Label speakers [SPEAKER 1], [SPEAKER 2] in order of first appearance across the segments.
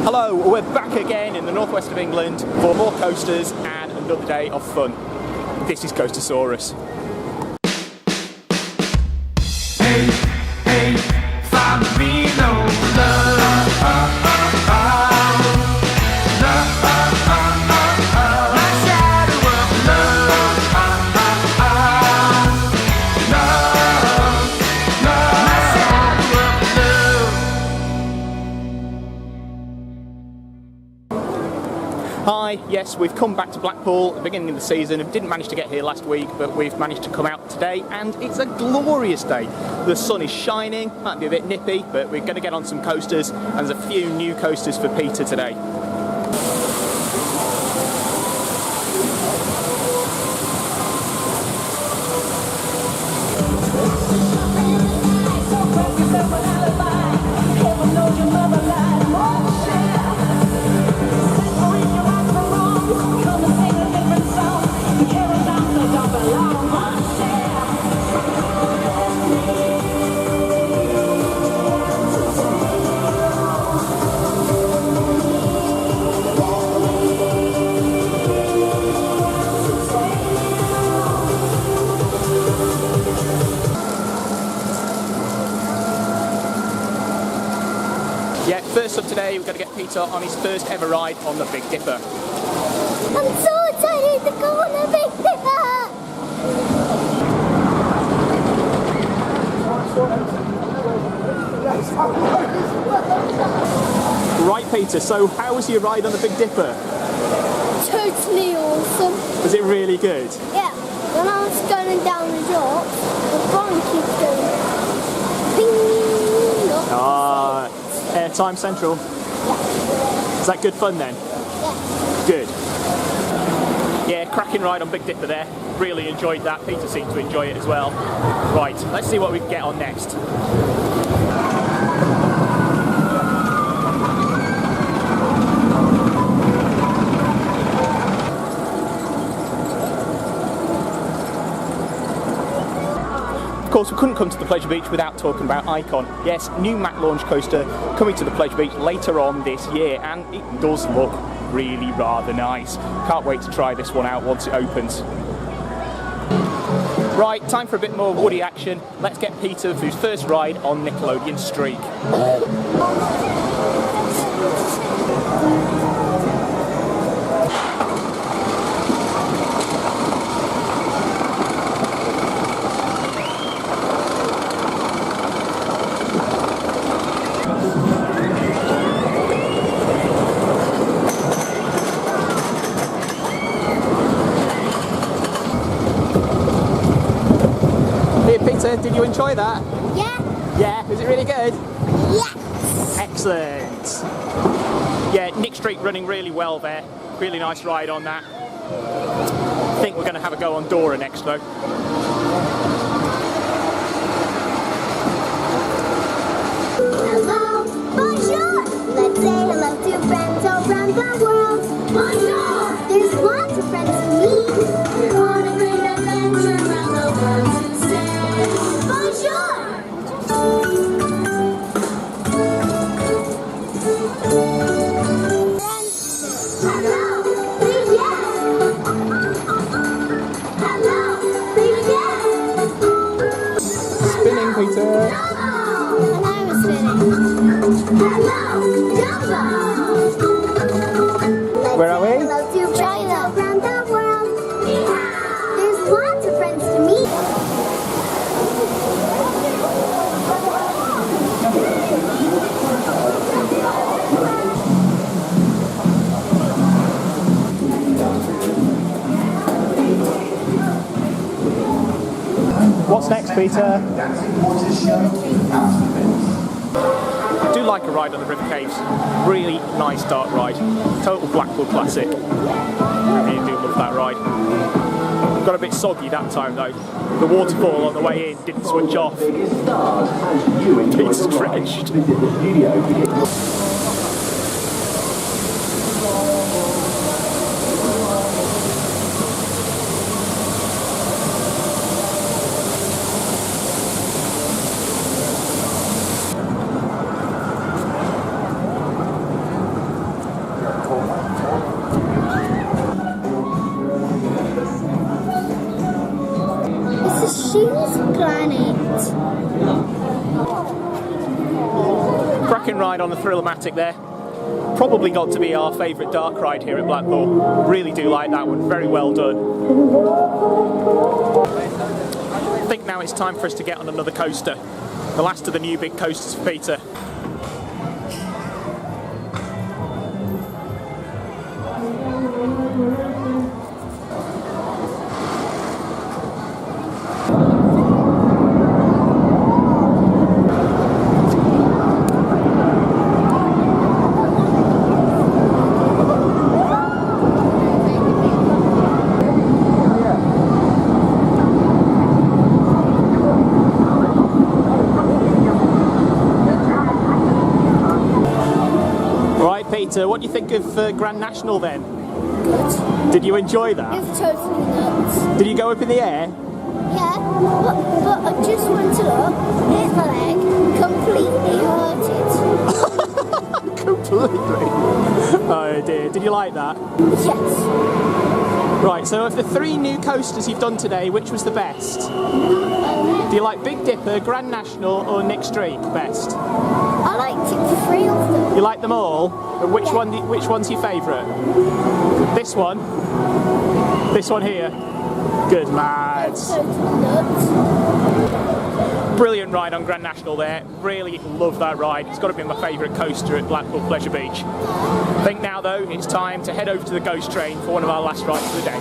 [SPEAKER 1] Hello, we're back again in the northwest of England for more coasters and another day of fun. This is Coastersaurus.
[SPEAKER 2] Hey, hey, find me no love.
[SPEAKER 1] Hi, yes, we've come back to Blackpool at the beginning of the season. We didn't manage to get here last week, but we've managed to come out today, and it's a glorious day. The sun is shining, might be a bit nippy, but we're going to get on some coasters, and there's a few new coasters for Peter today. Yeah, first up today, we're going to get Peter on his first ever ride on the Big Dipper.
[SPEAKER 3] I'm so excited to go on the Big Dipper!
[SPEAKER 1] Right, Peter, so how was your ride on the Big Dipper?
[SPEAKER 3] Totally awesome.
[SPEAKER 1] Was it really good?
[SPEAKER 3] Yeah, when I was going down the drop, the phone keeps going ping, up.
[SPEAKER 1] Ah, Airtime Central.
[SPEAKER 3] Yeah.
[SPEAKER 1] Is that good fun then?
[SPEAKER 3] Yeah.
[SPEAKER 1] Good. Yeah, cracking ride on Big Dipper there. Really enjoyed that. Peter seemed to enjoy it as well. Right, let's see what we can get on next. Of course, we couldn't come to the Pleasure Beach without talking about Icon. Yes, new mat launch coaster coming to the Pleasure Beach later on this year, and it does look really rather nice. Can't wait to try this one out once it opens. Right, time for a bit more woody action. Let's get Peter for his first ride on Nickelodeon Streak. Peter, did you enjoy that?
[SPEAKER 3] Yeah.
[SPEAKER 1] Yeah, was it really good?
[SPEAKER 3] Yes.
[SPEAKER 1] Excellent. Yeah, Nick Streak running really well there. Really nice ride on that. I think we're going to have a go on Dora next though.
[SPEAKER 3] Hello, bonjour. Let's say hello to friends around the world. Bonjour. There's lots of friends to meet. We're on a great adventure around the world to say bonjour. Hello, привет. Hello, привет.
[SPEAKER 1] Spinning, Peter.
[SPEAKER 3] And I was spinning. Hello, Jumbo.
[SPEAKER 1] Where are we?
[SPEAKER 3] Hello to China. Around the world. There's lots of friends to meet.
[SPEAKER 1] What's next, Peter? I do like a ride on the River Caves. Really nice dark ride. Total Blackpool classic. I really do love that ride. Got a bit soggy that time though. The waterfall on the way in didn't switch off. Peter's drenched.
[SPEAKER 3] It's a shoes planet.
[SPEAKER 1] Cracking ride on the ThrillaMatic there. Probably got to be our favourite dark ride here at Blackpool. Really do like that one, very well done. I think now it's time for us to get on another coaster. The last of the new big coasters for Peter. Peter, what do you think of Grand National then?
[SPEAKER 3] Good.
[SPEAKER 1] Did you enjoy that?
[SPEAKER 3] It's totally nuts.
[SPEAKER 1] Did you go up in the air?
[SPEAKER 3] Yeah, but I just went to look, hit my leg, completely hurt it.
[SPEAKER 1] Completely? Oh dear, did you like that?
[SPEAKER 3] Yes.
[SPEAKER 1] Right, so of the 3 new coasters you've done today, which was the best? Do you like Big Dipper, Grand National or Nick Streak best?
[SPEAKER 3] I liked the 3 of them.
[SPEAKER 1] You like them all? And which one's your favourite? This one? This one here? Good lads.
[SPEAKER 3] Totally nuts.
[SPEAKER 1] Brilliant ride on Grand National there. Really love that ride. It's got to be my favourite coaster at Blackpool Pleasure Beach. I think now though it's time to head over to the Ghost Train for one of our last rides of the day.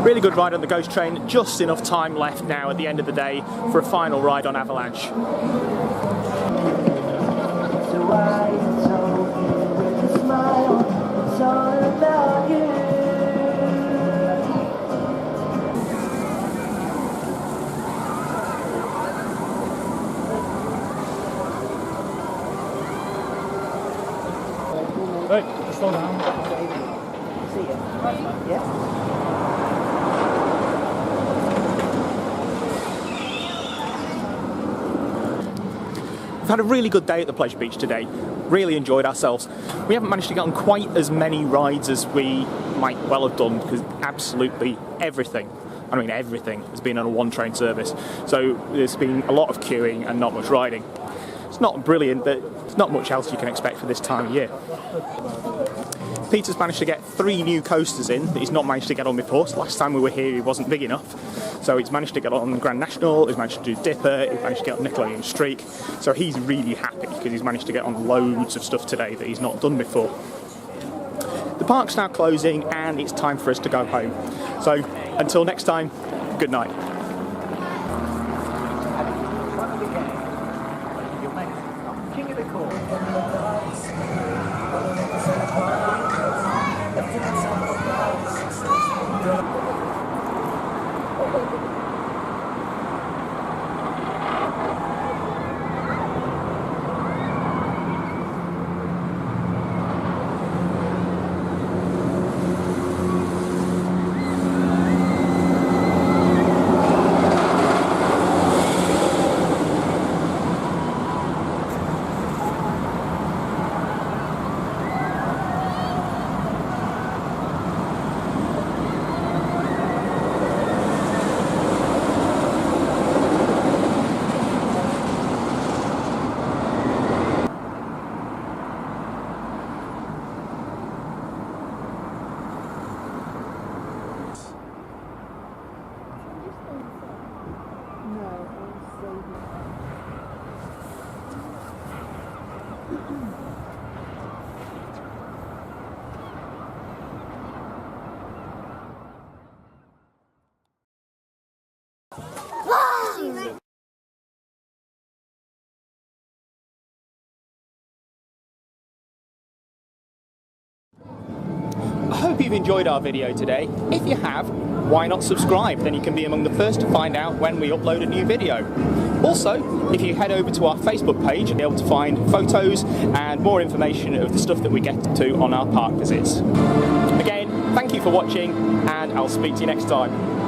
[SPEAKER 1] Really good ride on the Ghost Train, just enough time left now at the end of the day for a final ride on Avalanche.
[SPEAKER 4] Right, slow down. See you. Yeah.
[SPEAKER 1] We've had a really good day at the Pleasure Beach today. Really enjoyed ourselves. We haven't managed to get on quite as many rides as we might well have done because absolutely everything, I mean everything, has been on a one-train service. So there's been a lot of queuing and not much riding. It's not brilliant, but there's not much else you can expect for this time of year. Peter's managed to get 3 new coasters in that he's not managed to get on before. So last time we were here he wasn't big enough. So he's managed to get on Grand National, he's managed to do Dipper, he's managed to get on Nickelodeon Streak. So he's really happy because he's managed to get on loads of stuff today that he's not done before. The park's now closing and it's time for us to go home. So until next time, good night.
[SPEAKER 4] King of the Court.
[SPEAKER 1] hope you've enjoyed our video today. If you have, why not subscribe? Then you can be among the first to find out when we upload a new video. Also, if you head over to our Facebook page, you'll be able to find photos and more information of the stuff that we get to on our park visits. Again, thank you for watching, and I'll speak to you next time.